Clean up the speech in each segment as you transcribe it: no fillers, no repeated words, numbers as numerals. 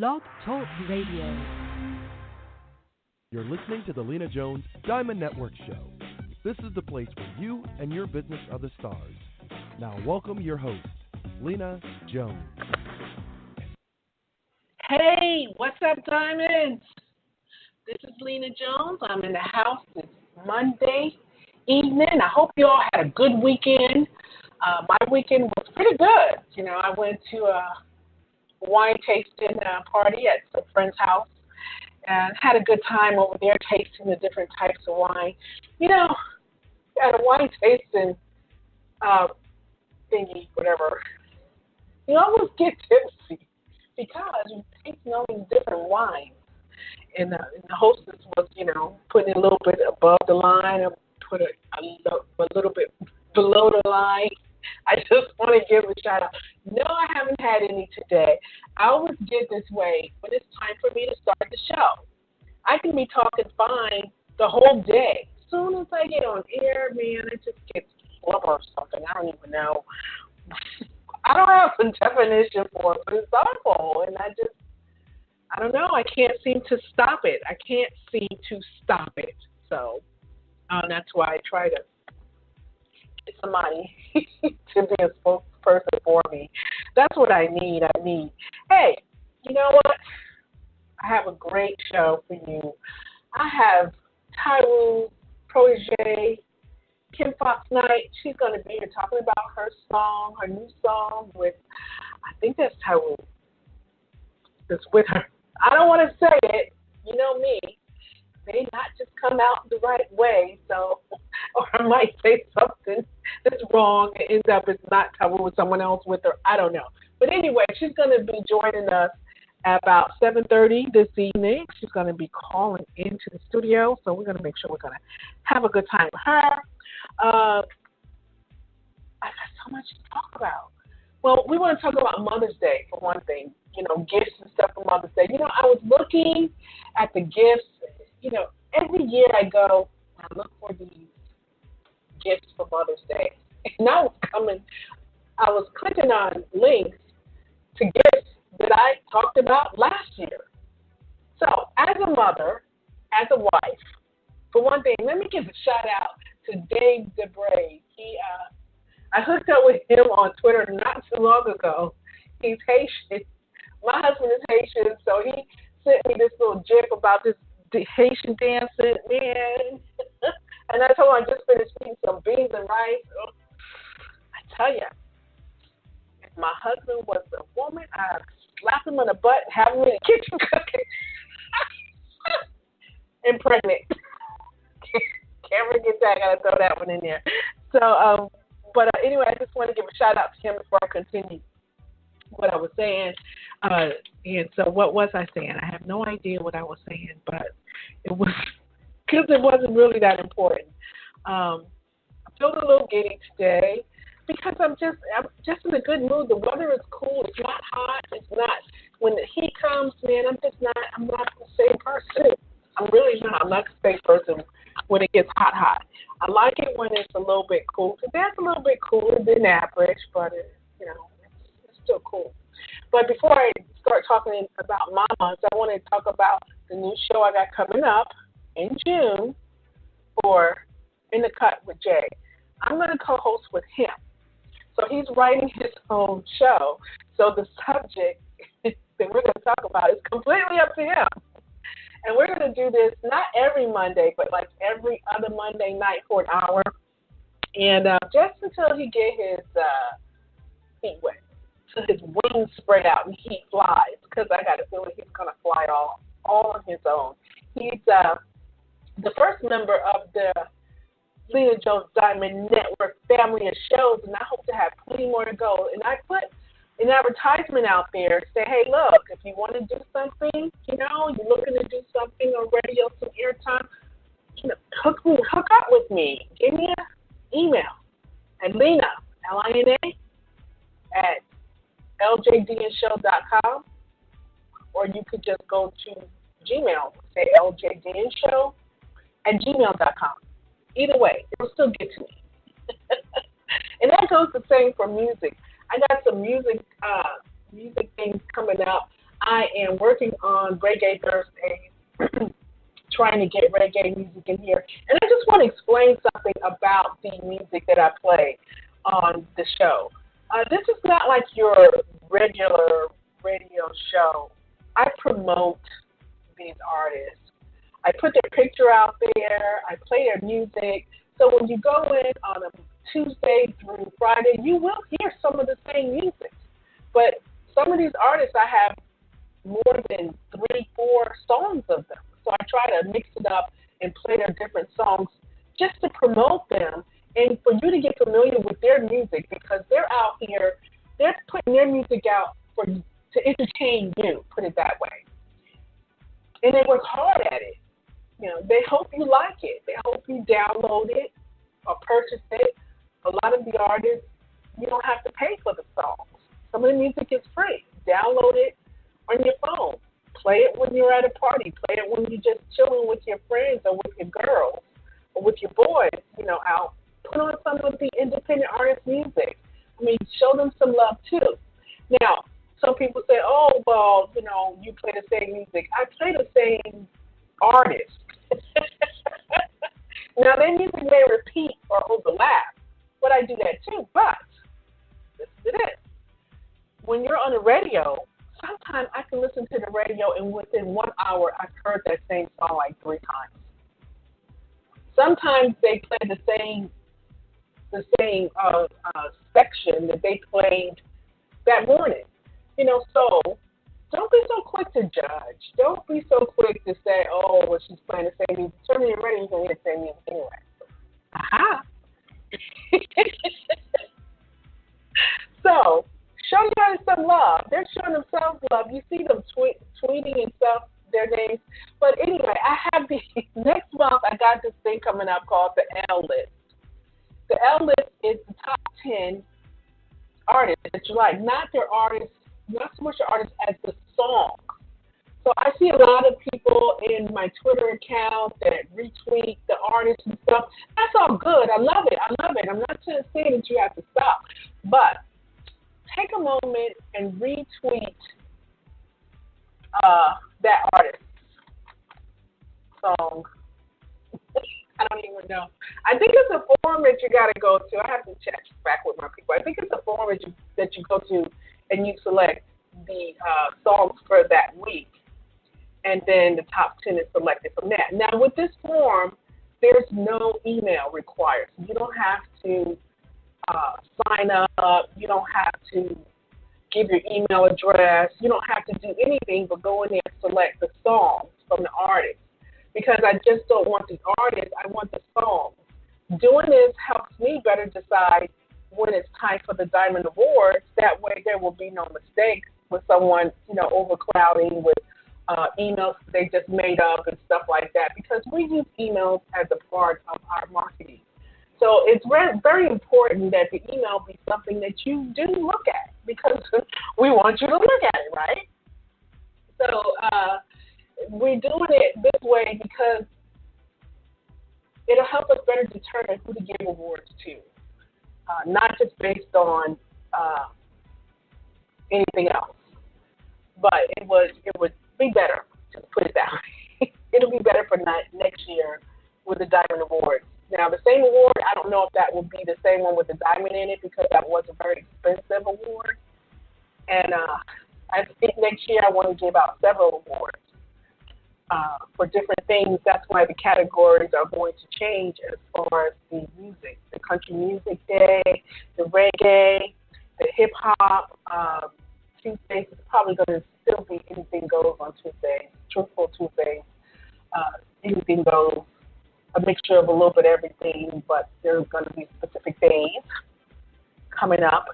Blog Talk Radio. You're listening to the Lina-Jones Diamond Network Show. This is the place where you and your business are the stars. Now welcome your host, Lina-Jones. Hey, what's up, Diamonds? This is Lina-Jones. I'm in the house. It's Monday evening. I hope you all had a good weekend. My weekend was pretty good. You know, I went to a wine tasting party at a friend's house and had a good time over there tasting the different types of wine. You know, at a wine tasting thingy, whatever, you almost get tipsy because you're tasting all these different wines. And the hostess was, you know, putting it a little bit above the line or put it a little bit below the line. I just want to give a shout out. No, I haven't had any today. I always get this way when it's time for me to start the show. I can be talking fine the whole day. As soon as I get on air, man, it just gets flubber or something. I don't even know. I don't have a definition for it, but it's awful. And I don't know. I can't seem to stop it. So that's why I try to get somebody to be a spokesperson for me. That's what I need. Hey, you know what? I have a great show for you. I have Taiwo, protégé, Kim Fox Knight. She's going to be here talking about her new song with, I think that's Taiwo. It's with her. I don't want to say it. You know me. May not just come out the right way, so, or I might say something that's wrong and ends up it's not Taiwo with someone else with her. I don't know. But anyway, she's going to be joining us at about 7:30 this evening. She's going to be calling into the studio, so we're going to make sure we're going to have a good time with her. I got so much to talk about. Well, we want to talk about Mother's Day for one thing. You know, gifts and stuff for Mother's Day. You know, I was looking at the gifts. You know, every year I go, I look for these gifts for Mother's Day. And I was clicking on links to gifts that I talked about last year. So, as a mother, as a wife, for one thing, let me give a shout out to Dave DeBray. I hooked up with him on Twitter not too long ago. He's Haitian. My husband is Haitian, so he sent me this little gif about this Haitian dancing, man. And I told him I just finished eating some beans and rice. Oh, I tell you, if my husband was a woman, I'd slap him in the butt and have him in the kitchen cooking. And pregnant. Can't forget that. I got to throw that one in there. So, but anyway, I just want to give a shout out to him before I continue what I was saying. And so what was I saying? I have no idea what I was saying, but it was because it wasn't really that important. I feel a little giddy today because I'm just in a good mood. The weather is cool. It's not hot. It's not. When the heat comes, man, I'm not the same person. I'm really not. I'm not the same person when it gets hot. I like it when it's a little bit cool. Today's a little bit cooler than average, but it's still cool. But before I start talking about mamas, I want to talk about the new show I got coming up in June for In the Cut with Jay. I'm going to co-host with him. So he's writing his own show. So the subject that we're going to talk about is completely up to him. And we're going to do this not every Monday, but like every other Monday night for an hour. And just until he get his feet wet. So his wings spread out and he flies, because I got a feeling he's going to fly all on his own. He's the first member of the Lina-Jones Diamond Network family of shows, and I hope to have plenty more to go. And I put an advertisement out there, say, hey, look, if you want to do something, you know, you're looking to do something on radio, some airtime, you know, hook up with me. Give me an email at Lina, Lina, at ljdnshow.com, or you could just go to Gmail, say ljdnshow@gmail.com. Either way, it'll still get to me. And that goes the same for music. I got some music things coming up. I am working on Reggae Thursdays, trying to get reggae music in here. And I just want to explain something about the music that I play on the show. This is not like your regular radio show. I promote these artists. I put their picture out there. I play their music. So when you go in on a Tuesday through Friday, you will hear some of the same music. But some of these artists, I have more than 3, 4 songs of them. So I try to mix it up and play their different songs just to promote them and for you to get familiar with their music, because they're out here, they're putting their music out to entertain you, put it that way. And they work hard at it. You know, they hope you like it. They hope you download it or purchase it. A lot of the artists, you don't have to pay for the songs. Some of the music is free. Download it on your phone. Play it when you're at a party. Play it when you're just chilling with your friends or with your girls or with your boys, you know, out. Put on some of the independent artist music. I mean, show them some love too. Now, some people say, oh, well, you know, you play the same music. I play the same artist. Now, their music may repeat or overlap, but I do that too. But listen to this. When you're on the radio, sometimes I can listen to the radio and within 1 hour, I've heard that same song like 3 times. Sometimes they play the same section that they played that morning. You know, so don't be so quick to judge. Don't be so quick to say, oh, well, she's playing the same music. Turn on your radio, you're going to hear the same music anyway. Aha. So, show them some love. They're showing themselves love. You see them tweeting and stuff, their names. But anyway, I have next month, I got this thing coming up called the L List. The L List is the top 10 artists that you like, not their artists, not so much the artists as the song. So I see a lot of people in my Twitter account that retweet the artists and stuff. That's all good. I love it. I'm not saying that you have to stop. But take a moment and retweet that artist's song. I don't even know. I think it's a forum that you got to go to. I have to check back with my people. I think it's a forum that you go to and you select the songs for that week. And then the top 10 is selected from that. Now, with this form, there's no email required. So you don't have to sign up. You don't have to give your email address. You don't have to do anything but go in there and select the songs from the artist. Because I just don't want the artist, I want the songs. Doing this helps me better decide when it's time for the Diamond Awards. That way there will be no mistakes with someone, you know, overcrowding with emails they just made up and stuff like that, because we use emails as a part of our marketing. So it's very important that the email be something that you do look at, because we want you to look at it, right? So we're doing it this way because it'll help us better determine who to give awards to, not just based on anything else. But it would be better, to put it that way. It'll be better for next year with the Diamond Awards. Now, the same award, I don't know if that will be the same one with the diamond in it, because that was a very expensive award. And I think next year I want to give out several awards for different things. That's why the categories are going to change as far as the music. The Country Music Day, the reggae, the hip-hop. Tuesdays is probably going to still be anything goes on Tuesdays, truthful Tuesdays, anything goes, a mixture of a little bit of everything, but there's going to be specific days coming up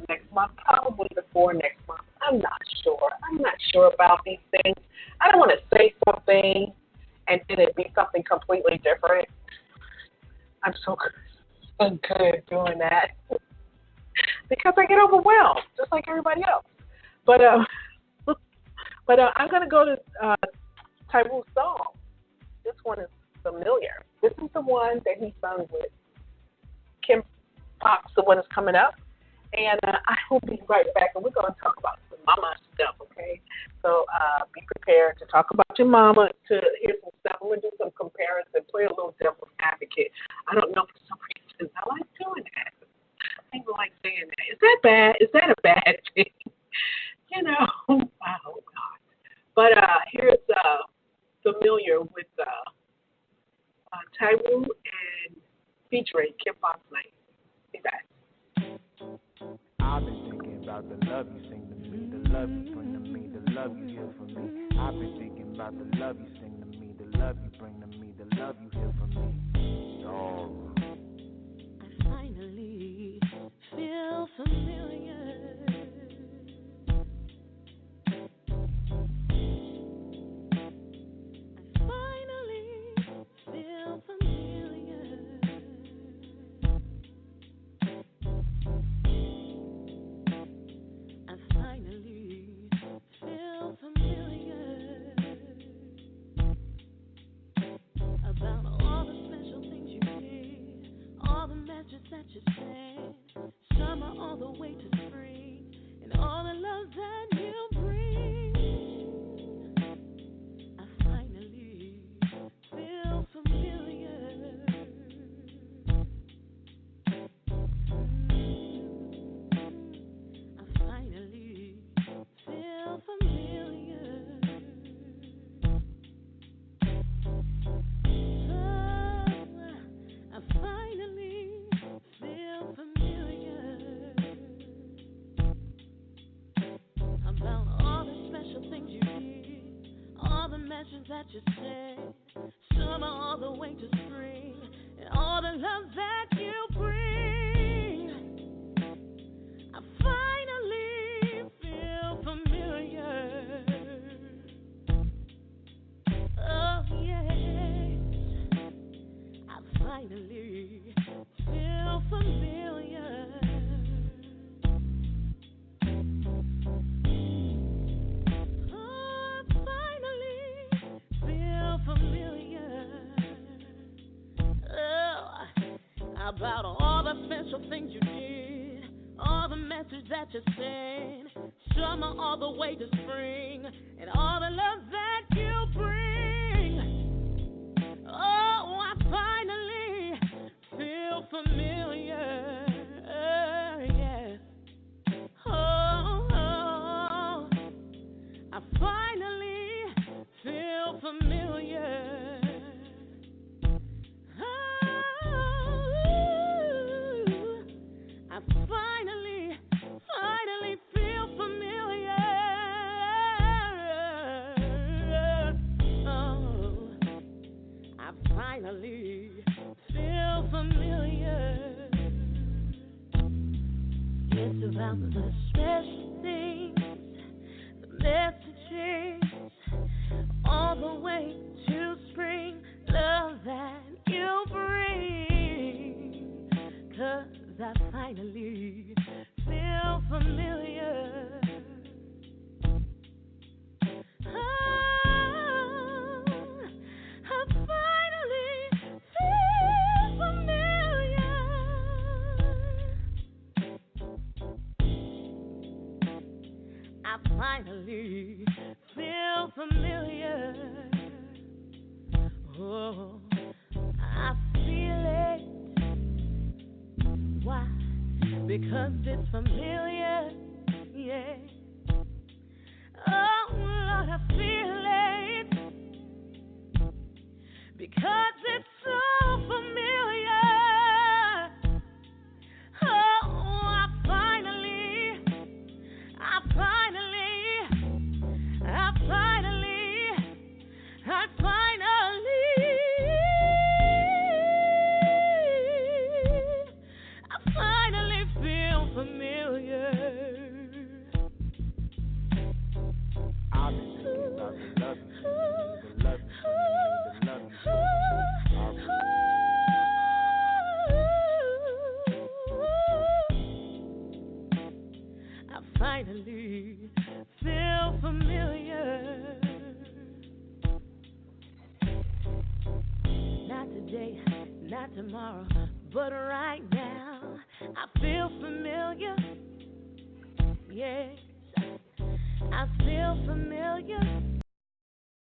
next month, probably before next month. I'm not sure about these things. I don't want to say something and then it be something completely different. I'm so good at doing that. Because I get overwhelmed, just like everybody else. But I'm going to go to Taiwo's song. This one is familiar. This is the one that he sung with Kim Fox, the one that's coming up. And I will be right back, and we're going to talk about some mama stuff, okay? So be prepared to talk about your mama, to hear some stuff. I'm going to do some comparison, play a little devil's advocate. I don't know, for some reason, I like doing that. I don't like saying that. Is that bad? Is that a bad thing? You know, oh, God. But here's Familiar with Taiwo and featuring Kim Fox Knight. Be back. I've been thinking about the love you sing to me, the love you bring to me, the love you heal for me. I've been thinking about the love you sing to me, the love you bring to me, the love you heal for me. Oh. I finally feel familiar. That you said, summer all the way to spring, and all the love that you bring. I finally feel familiar. I finally feel familiar. I finally feel familiar about all the special things you did, all the messages that you said, summer all the way to spring, and all the love that you bring. I finally feel familiar. Oh yes, I finally feel familiar. Oh, I finally feel familiar. Oh, about all the special things you did, all the messages that you sent, summer all the way to spring, and all the love that you bring. Oh, I finally feel familiar, yes. Oh, I finally feel familiar. I finally feel familiar. Oh, I finally feel familiar. It's about the special things, the messages, all the way to spring, love that you bring. 'Cause I finally feel familiar. Oh, I finally feel familiar. I finally feel familiar. Oh, I feel it. Why? Because it's familiar, yeah. Oh, Lord, I feel it. Because it's so familiar. Oh, I finally feel familiar. I've been thinking about the love you sing to me, the love you bring to me, the love you heal for me. I finally feel familiar. Not today, not tomorrow, but right now I feel familiar. years. I feel familiar.